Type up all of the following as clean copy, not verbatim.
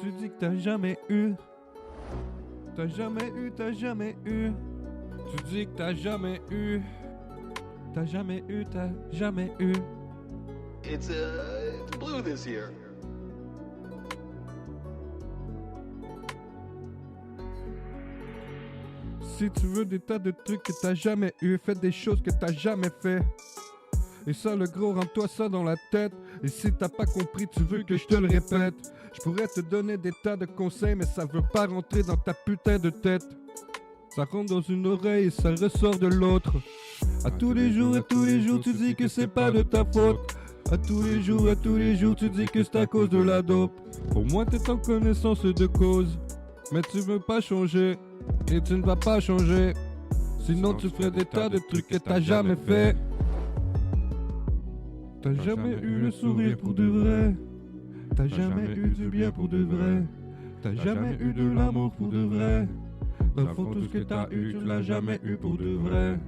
Tu dis que t'as jamais eu. T'as jamais eu, t'as jamais eu. Tu dis que t'as jamais eu. T'as jamais eu, t'as jamais eu. It's blue this year. Si tu veux des tas de trucs que t'as jamais eu, fais des choses que t'as jamais fait. Et ça, le gros, rentre-toi ça dans la tête. Et si t'as pas compris, tu veux que je te le répète. Je pourrais te donner des tas de conseils, mais ça veut pas rentrer dans ta putain de tête. Ça rentre dans une oreille et ça ressort de l'autre. À tous les jours, tu dis que c'est pas de ta faute. À tous les jours, tu dis que c'est à cause de la dope. Au moins t'es en connaissance de cause. Mais tu veux pas changer, et tu ne vas pas changer. Sinon tu ferais des tas de trucs que t'as jamais fait. T'as jamais eu le sourire pour de vrai. T'as jamais eu du bien pour de vrai. T'as jamais eu de l'amour pour de vrai. Dans le fond, tout ce que t'as eu, tu l'as jamais eu pour de vrai.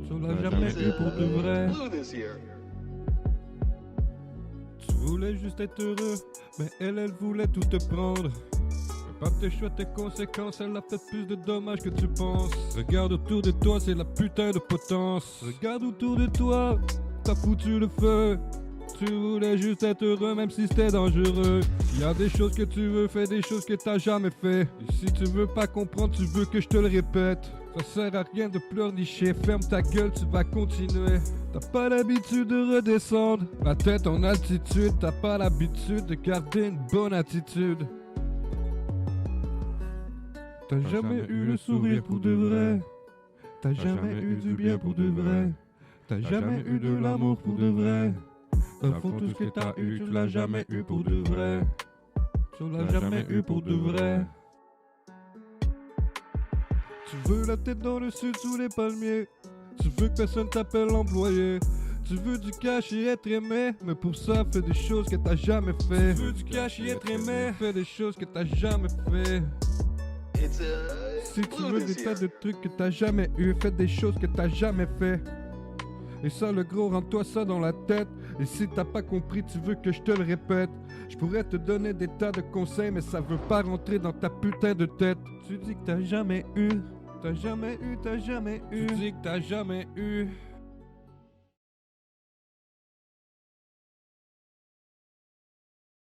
Tu l'as jamais eu pour de vrai. Blue this year. Tu voulais juste être heureux, mais elle voulait tout te prendre. Mais par tes choix, tes conséquences, elle a fait plus de dommages que tu penses. Regarde autour de toi, c'est la putain de potence. Regarde autour de toi, t'as foutu le feu. Tu voulais juste être heureux même si c'était dangereux. S'il y a des choses que tu veux, fais des choses que t'as jamais fait. Et si tu veux pas comprendre, tu veux que je te le répète. Ça sert à rien de pleurnicher, ferme ta gueule, tu vas continuer. T'as pas l'habitude de redescendre la tête en altitude. T'as pas l'habitude de garder une bonne attitude. T'as jamais eu le sourire pour de vrai. T'as jamais eu du bien pour de vrai. T'as jamais eu de l'amour pour de vrai. Dans le fond, tout ce que t'as eu, tu l'as jamais eu pour de vrai. Tu l'as jamais eu pour de vrai. Tu veux la tête dans le sud sous les palmiers. Tu veux que personne t'appelle employé. Tu veux du cash et être aimé. Mais pour ça, fais des choses que t'as jamais fait. Tu veux du cash et être aimé. Fais des choses que t'as jamais fait. It's Si tu blue veux des this tas year. de trucs que t'as jamais eu, fais des choses que t'as jamais fait. Et ça, le gros, rentre-toi ça dans la tête. Et si t'as pas compris, tu veux que je te le répète. Je pourrais te donner des tas de conseils, mais ça veut pas rentrer dans ta putain de tête. Tu dis que t'as jamais eu. T'as jamais eu, t'as jamais eu. Tu dis que t'as jamais eu.